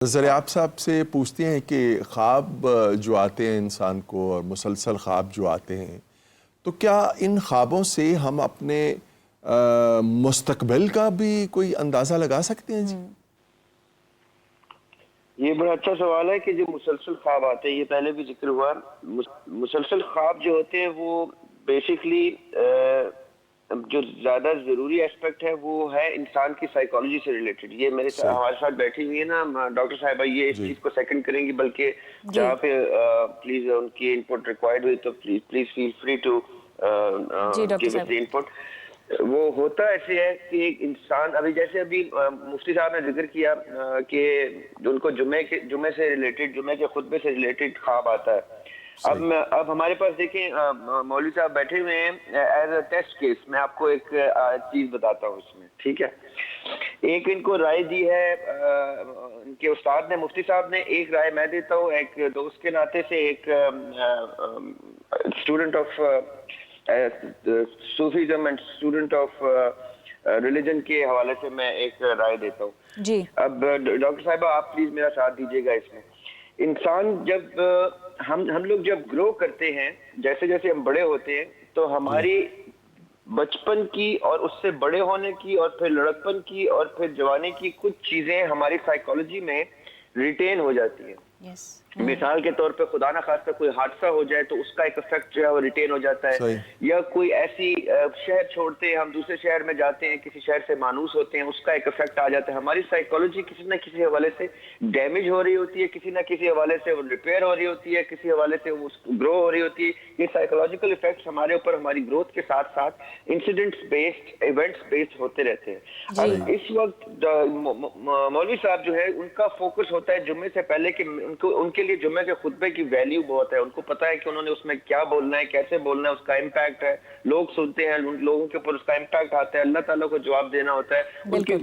ज़रा आप साहब से पूछते हैं कि ख्वाब जो आते हैं इंसान को और मुसलसल ख्वाब जो आते हैं, तो क्या इन ख्वाबों से हम अपने मुस्तकबिल का भी कोई अंदाज़ा लगा सकते हैं जी? ये बड़ा अच्छा सवाल है कि जो मुसलसल ख्वाब आते हैं, ये पहले भी जिक्र हुआ। मुसलसल ख्वाब जो होते हैं वो बेसिकली जो ज्यादा जरूरी एस्पेक्ट है वो है इंसान की साइकोलॉजी से रिलेटेड। ये मेरे सही। हमारे साथ बैठी हुई है ना डॉक्टर साहिबा, ये इस जी। चीज को सेकंड करेंगी, बल्कि जी। जहाँ पे प्लीज उनकी इनपुट रिक्वायर्ड हुई तो please please feel free to जी डॉक्टर गिव अस साहब। The input. वो होता ऐसे है कि एक इंसान, अभी जैसे अभी मुफ्ती साहब ने जिक्र किया कि उनको जुमे से रिलेटेड, जुमे के खुतबे से रिलेटेड ख्वाब आता है। सही। अब हमारे पास देखें, मौलवी साहब बैठे हुए हैं एज अ टेस्ट केस। मैं आपको एक चीज बताता हूँ इसमें, ठीक है। एक इनको राय दी है इनके उस्ताद ने, मुफ्ती साहब ने। एक राय मैं देता हूँ एक दोस्त के नाते से, एक student of Sufism and student of religion के हवाले से मैं एक राय देता हूँ। जी। अब डॉक्टर साहिबा आप प्लीज मेरा साथ दीजिएगा इसमें। इंसान जब हम लोग जब ग्रो करते हैं, जैसे जैसे हम बड़े होते हैं, तो जी। हमारी बचपन की और उससे बड़े होने की और फिर लड़कपन की और फिर जवानी की कुछ चीजें हमारी साइकोलॉजी में रिटेन हो जाती हैं। यस। मिसाल के तौर पे खुदा ना खास्ता कोई हादसा हो जाए तो उसका एक इफेक्ट जो है वो रिटेन हो जाता है। सही। या कोई ऐसी शहर छोड़ते हैं, हम दूसरे शहर में जाते हैं, किसी शहर से मानूस होते हैं, उसका एक इफेक्ट आ जाता है। हमारी साइकोलॉजी किसी न किसी हवाले से डैमेज हो रही होती है, किसी न किसी हवाले से वो रिपेयर हो रही होती है, किसी हवाले से वो ग्रो हो रही होती है। ये साइकोलॉजिकल इफेक्ट्स हमारे ऊपर हमारी ग्रोथ के साथ साथ इंसिडेंट्स बेस्ड, इवेंट्स बेस्ड होते रहते हैं। अब इस वक्त मौलवी साहब जो है उनका फोकस होता है जुम्मे से पहले कि उनके लिए जुम्मे के खुतबे की वैल्यू बहुत है। उनको पता है कि उन्होंने उसमें क्या बोलना है, कैसे बोलना है, उसका इम्पैक्ट है, लोग सुनते हैं, उन लोगों के ऊपर उसका इम्पैक्ट आता है, अल्लाह ताला को जवाब देना होता है, उनकी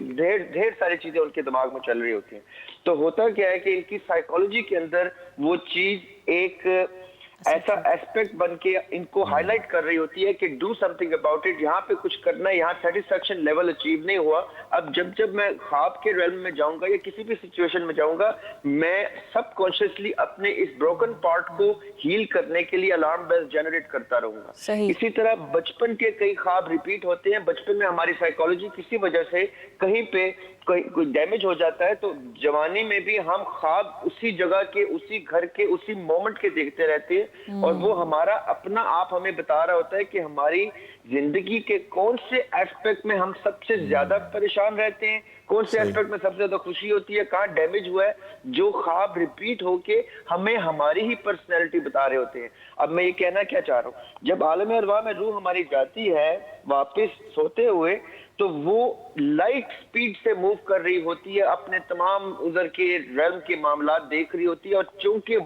ढेर सारी चीजें उनके दिमाग में चल रही होती हैं। तो होता क्या है कि इनकी साइकोलॉजी के अंदर वो चीज एक ऐसा एस्पेक्ट बन के इनको हाईलाइट कर रही होती है कि डू समथिंग अबाउट इट। यहाँ पे कुछ करना है, यहाँ सेटिस्फेक्शन लेवल अचीव नहीं हुआ। अब जब मैं ख्वाब के रेल्म में जाऊंगा या किसी भी सिचुएशन में जाऊंगा, मैं सबकॉन्शियसली अपने इस ब्रोकन पार्ट को हील करने के लिए अलार्म बेल जनरेट करता रहूंगा। सही। इसी तरह बचपन के कई ख्वाब रिपीट होते हैं। बचपन में हमारी साइकोलॉजी किसी वजह से कहीं पे कोई डैमेज हो जाता है, तो जवानी में भी हम ख्वाब उसी जगह के, उसी घर के, उसी मोमेंट के देखते रहते हैं। और वो हमारा अपना आप हमें बता रहा होता है कि हमारी जिंदगी के कौन से एस्पेक्ट में हम सबसे ज्यादा परेशान रहते हैं, कौन से एस्पेक्ट में सबसे ज्यादा खुशी होती है, कहाँ डैमेज हुआ है। जो ख्वाब रिपीट होके हमें हमारी ही पर्सनैलिटी बता रहे होते हैं। अब मैं ये कहना क्या चाह रहा हूँ, जब आलम अरवा में रूह हमारी जाती है वापस सोते हुए, तो वो लाइट स्पीड से मूव कर रही होती है, अपने तमाम उधर के रेल्म के मामला देख रही होती है। और चूंकि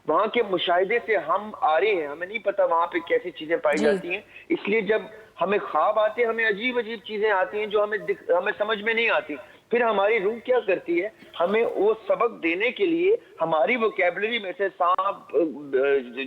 वहां के मुशाहिदे से हम आ रहे हैं, हमें नहीं पता वहां पे कैसी चीजें पाई जाती हैं, इसलिए जब हमें ख्वाब आते हैं हमें अजीब अजीब चीजें आती हैं जो हमें समझ में नहीं आती। फिर हमारी रूह क्या करती है, हमें वो सबक देने के लिए हमारी वोकैबुलरी में से सांप,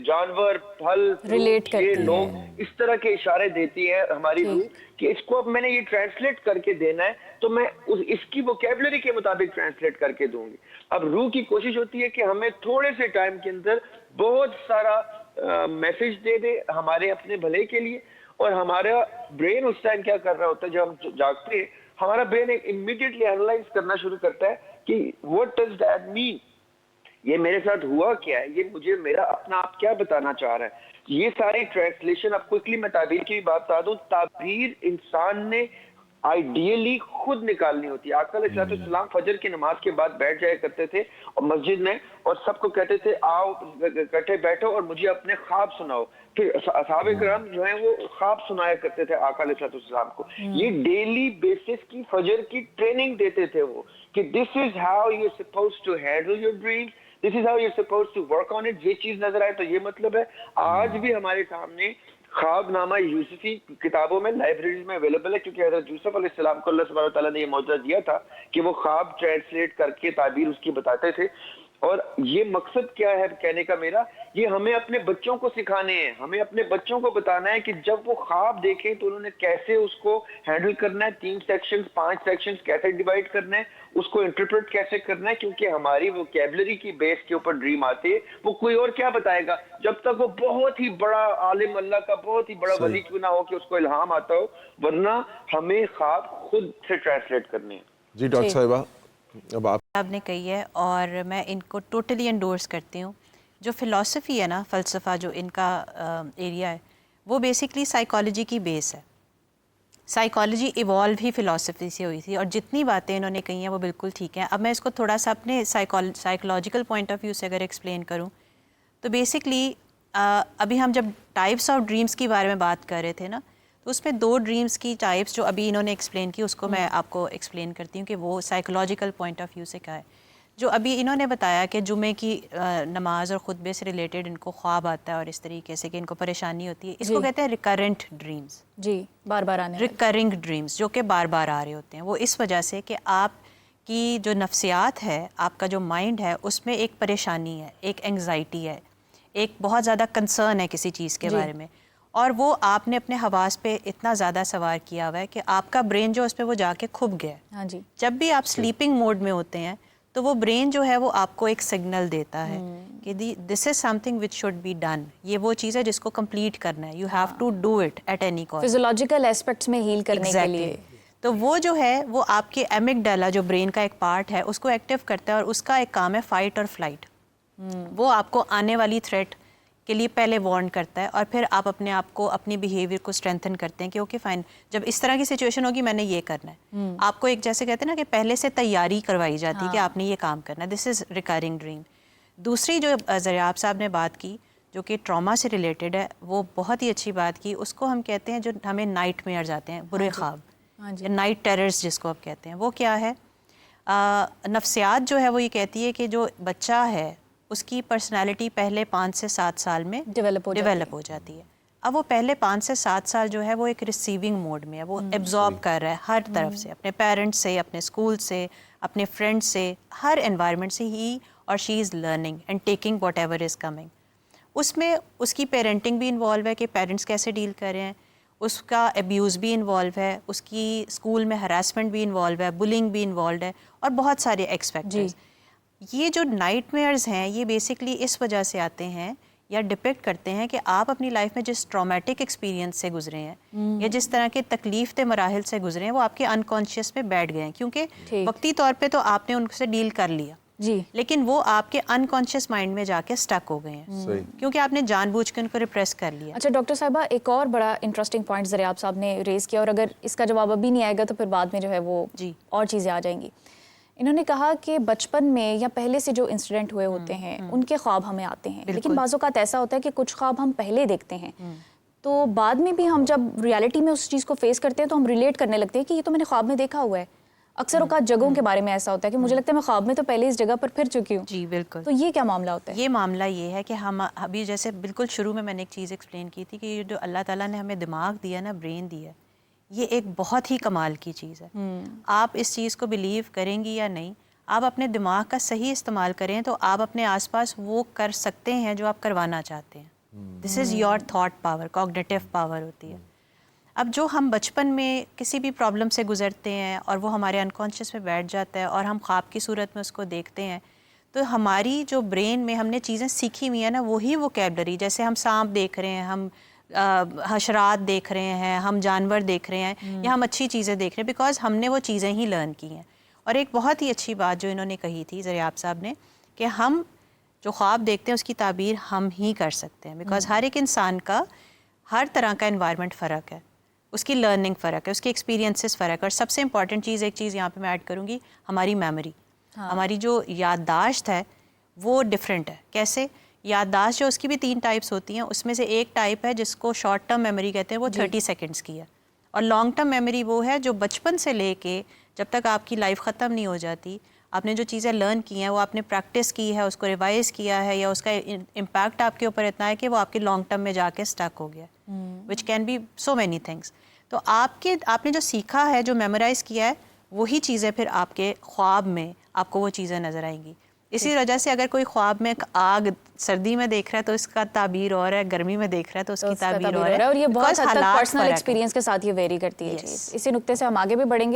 जानवर, फल, रिलेट ये करती लोग, है। इस तरह के इशारे देती है हमारी रूह कि इसको अब मैंने ये ट्रांसलेट करके देना है, तो मैं इसकी वोकैबुलरी के मुताबिक ट्रांसलेट करके दूंगी। अब रूह की कोशिश होती है कि हमें थोड़े से टाइम के अंदर बहुत सारा मैसेज दे दे हमारे अपने भले के लिए। और हमारा ब्रेन उस टाइम क्या कर रहा होता है, जब हम जागते हैं, हमारा ब्रेन इमीडिएटली एनालाइज करना शुरू करता है कि व्हाट डज दैट मीन, ये मेरे साथ हुआ क्या है, ये मुझे मेरा अपना आप क्या बताना चाह रहा है। ये सारी ट्रांसलेशन, अब क्विकली मैं ताबीर की भी बात बता दूं, ताबीर इंसान ने आइडियली खुद निकालनी होती है। आका अलैहिस्सलाम फजर की नमाज के बाद बैठ जाया करते थे और मस्जिद में, और सबको कहते थे आओ इकट्ठे बैठो और मुझे अपने ख्वाब सुनाओ। फिर असहाबे किराम जो है वो ख्वाब सुनाया करते थे आका अलैहिस्सलाम को। ये डेली बेसिस की फजर की ट्रेनिंग देते थे वो, कि this is how you are supposed to handle your dreams, this is how you are supposed to work on it. ये चीज नजर आए तो ये मतलब है। आज भी हमारे सामने ख्वाबनामा यूसुफी किताबों में, लाइब्रेरीज में अवेलेबल है, क्योंकि हज़रत यूसुफ अलैहिस्सलाम को अल्लाह सुब्हानहू व तआला ने ये मौजूदा दिया था कि वो ख्वाब ट्रांसलेट करके ताबीर उसकी बताते थे। और ये मकसद क्या है कहने का मेरा, ये हमें अपने बच्चों को सिखाने हैं, हमें अपने बच्चों को बताना है कि जब वो ख्वाब देखें तो उन्होंने कैसे उसको हैंडल करना है, 3 सेक्शंस 5 सेक्शंस कैसे डिवाइड करना है, उसको इंटरप्रेट कैसे करना है, क्योंकि हमारी वोकैबुलरी की बेस के ऊपर ड्रीम आते हैं। वो कोई और क्या बताएगा जब तक वो बहुत ही बड़ा आलिम अल्लाह का बहुत ही बड़ा वली क्यों ना हो कि उसको इल्हाम आता हो, वरना हमें ख्वाब खुद से ट्रांसलेट करने हैं। जी डॉक्टर साहिबा, अब आप। आपने कही है और मैं इनको टोटली एंडोर्स करती हूँ। जो फ़िलासफ़ी है ना, फ़लसफ़ा जो इनका एरिया है, वो बेसिकली साइकोलॉजी की बेस है। साइकोलॉजी इवॉल्व ही फ़िलासफ़ी से हुई थी और जितनी बातें इन्होंने कही हैं वो बिल्कुल ठीक हैं। अब मैं इसको थोड़ा सा अपने साइकोलॉजिकल पॉइंट ऑफ व्यू से अगर एक्सप्लेन करूँ तो बेसिकली अभी हम जब टाइप्स ऑफ ड्रीम्स के बारे में बात कर रहे थे ना, तो उसमें 2 ड्रीम्स की टाइप्स जो अभी इन्होंने एक्सप्लेन की उसको मैं आपको एक्सप्लेन करती हूँ कि वो साइकोलॉजिकल पॉइंट ऑफ व्यू से क्या है। जो अभी इन्होंने बताया कि जुमे की नमाज और खुतबे से रिलेटेड इनको ख्वाब आता है और इस तरीके से कि इनको परेशानी होती है, इसको कहते हैं रिकरेंट ड्रीम्स। जी, बार बार आने वाले। रिकरिंग ड्रीम्स जो कि बार बार आ रहे होते हैं। वो इस वजह से कि आपकी जो नफ्सियात है, आपका जो माइंड है, उसमें एक परेशानी है, एक एंग्जाइटी है, एक बहुत ज़्यादा कंसर्न है किसी चीज़ के बारे में, और वो आपने अपने हवास पे इतना ज़्यादा सवार किया हुआ है कि आपका ब्रेन जो उस पर वो जाके खुब गया है। हाँ जी। जब भी आप स्लीपिंग मोड में होते हैं तो वो ब्रेन जो है वो आपको एक सिग्नल देता है कि this is something which should be done. ये वो चीज़ है जिसको कंप्लीट करना है, you have to do it at any cost. Physiological aspects में हील करने के लिए। तो वो जो है वो आपके एमिगडाला जो ब्रेन का एक पार्ट है उसको एक्टिव करता है और उसका एक काम है फाइट और फ्लाइट। वो आपको आने वाली थ्रेट के लिए पहले वार्न करता है और फिर आप अपने आप को, अपनी बिहेवियर को स्ट्रेंथन करते हैं कि ओके फाइन, जब इस तरह की सिचुएशन होगी मैंने ये करना है। आपको एक जैसे कहते हैं ना कि पहले से तैयारी करवाई जाती है कि आपने ये काम करना है। This is recurring dream. दूसरी जो ज़रियाब साहब ने बात की जो कि ट्रॉमा से रिलेटेड है, वो बहुत ही अच्छी बात की। उसको हम कहते हैं जो हमें नाइटमेयर्स आते हैं, बुरे ख्वाब, नाइट टेरर्स जिसको आप कहते हैं। वो क्या है? नफ्सियात जो है वो ये कहती है कि जो बच्चा है उसकी पर्सनालिटी पहले 5 से 7 साल में डेवलप हो जाती है। अब वो पहले 5 से 7 साल जो है वो एक रिसीविंग मोड में है, वो एब्जॉर्ब कर रहा है हर तरफ से, अपने पेरेंट्स से, अपने स्कूल से, अपने फ्रेंड्स से, हर एनवायरनमेंट से ही और she is learning and taking what ever is coming. उसमें उसकी पेरेंटिंग भी इन्वॉल्व है कि पेरेंट्स कैसे डील कर रहे हैं, उसका अब्यूज़ भी इन्वॉल्व है, उसकी स्कूल में हरासमेंट भी इन्वॉल्व है, बुलिंग भी इन्वॉल्व है और बहुत सारे एक्सपेक्ट्स। ये जो नाइटमेयर्स हैं ये बेसिकली इस वजह से आते हैं या डिपेक्ट करते हैं कि आप अपनी लाइफ में जिस ट्रॉमेटिक एक्सपीरियंस से गुजरे हैं या जिस तरह के तकलीफ मराहिल से गुजरे हैं वो आपके अनकॉन्शियस में बैठ गए हैं, क्योंकि वक्ती तौर पे तो आपने उनसे डील कर लिया जी, लेकिन वो आपके अनकॉन्शियस माइंड में जाके स्टक हो गए हैं क्योंकि आपने जानबूझ के उनको रिप्रेस कर लिया। अच्छा डॉक्टर साहिबा, एक और बड़ा इंटरेस्टिंग पॉइंट ज़रियाब साहब ने रेज़ किया और अगर इसका जवाब अभी नहीं आएगा तो फिर बाद में जो है वो और चीज़ें आ जाएंगी। इन्होंने कहा कि बचपन में या पहले से जो इंसिडेंट हुए होते हैं उनके ख्वाब हमें आते हैं, लेकिन बाज़ औक़ात ऐसा होता है कि कुछ ख्वाब हम पहले देखते हैं तो बाद में भी हम जब रियलिटी में उस चीज़ को फेस करते हैं तो हम रिलेट करने लगते हैं कि ये तो मैंने ख्वाब में देखा हुआ है। अक्सर औक़ात जगहों के बारे में ऐसा होता है कि मुझे लगता है मैं ख्वाब में तो पहले इस जगह पर फिर चुकी हूँ। जी बिल्कुल। तो ये क्या मामला होता है? ये मामला ये है कि हम अभी जैसे बिल्कुल शुरू में मैंने एक चीज़ एक्सप्लेन की थी कि ये जो अल्लाह ताला ने हमें दिमाग दिया ना, ब्रेन दिया, ये एक बहुत ही कमाल की चीज़ है। आप इस चीज़ को बिलीव करेंगी या नहीं, आप अपने दिमाग का सही इस्तेमाल करें तो आप अपने आसपास वो कर सकते हैं जो आप करवाना चाहते हैं। This is your thought power, cognitive power होती है। अब जो हम बचपन में किसी भी प्रॉब्लम से गुजरते हैं और वो हमारे अनकॉन्शियस में बैठ जाता है और हम ख्वाब की सूरत में उसको देखते हैं तो हमारी जो ब्रेन में हमने चीज़ें सीखी हुई हैं ना, वही वोकैबुलरी, जैसे हम सांप देख रहे हैं, हम हशरात देख रहे हैं, हम जानवर देख रहे हैं या हम अच्छी चीज़ें देख रहे हैं बिकॉज हमने वो चीज़ें ही लर्न की हैं। और एक बहुत ही अच्छी बात जो इन्होंने कही थी ज़रियाब साहब ने कि हम जो ख्वाब देखते हैं उसकी ताबीर हम ही कर सकते हैं बिकॉज हर एक इंसान का हर तरह का एनवायरनमेंट फ़र्क है, उसकी लर्निंग फ़र्क है, उसके एक्सपीरियंसेस फ़र्क है और सबसे इंपॉर्टेंट चीज़, एक चीज़ यहाँ पे मैं ऐड करूँगी, हमारी मेमोरी। हमारी जो याददाश्त है वो डिफरेंट है। कैसे? याददाश्त जो उसकी भी 3 टाइप्स होती हैं, उसमें से एक टाइप है जिसको शॉर्ट टर्म मेमोरी कहते हैं, वो 30 सेकेंड्स की है, और लॉन्ग टर्म मेमोरी वो है जो बचपन से लेके जब तक आपकी लाइफ ख़त्म नहीं हो जाती, आपने जो चीज़ें लर्न की हैं वो आपने प्रैक्टिस की है, उसको रिवाइज़ किया है या उसका इम्पैक्ट आपके ऊपर इतना है कि वो आपके लॉन्ग टर्म में जाके स्टक हो गया, which can be so many things. तो आपने जो सीखा है, जो मेमोराइज़ किया है, वही चीज़ें फिर आपके ख्वाब में आपको वो चीज़ें नज़र आएंगी। इसी वजह से अगर कोई ख्वाब में आग सर्दी में देख रहा है तो इसका ताबीर और है, गर्मी में देख रहा है तो उसकी ताबीर और है। और ये बहुत हद तक हालात पर्सनल फर्क है। एक्सपीरियंस के साथ ये वेरी करती है चीज़। इसी नुक्ते से हम आगे भी बढ़ेंगे।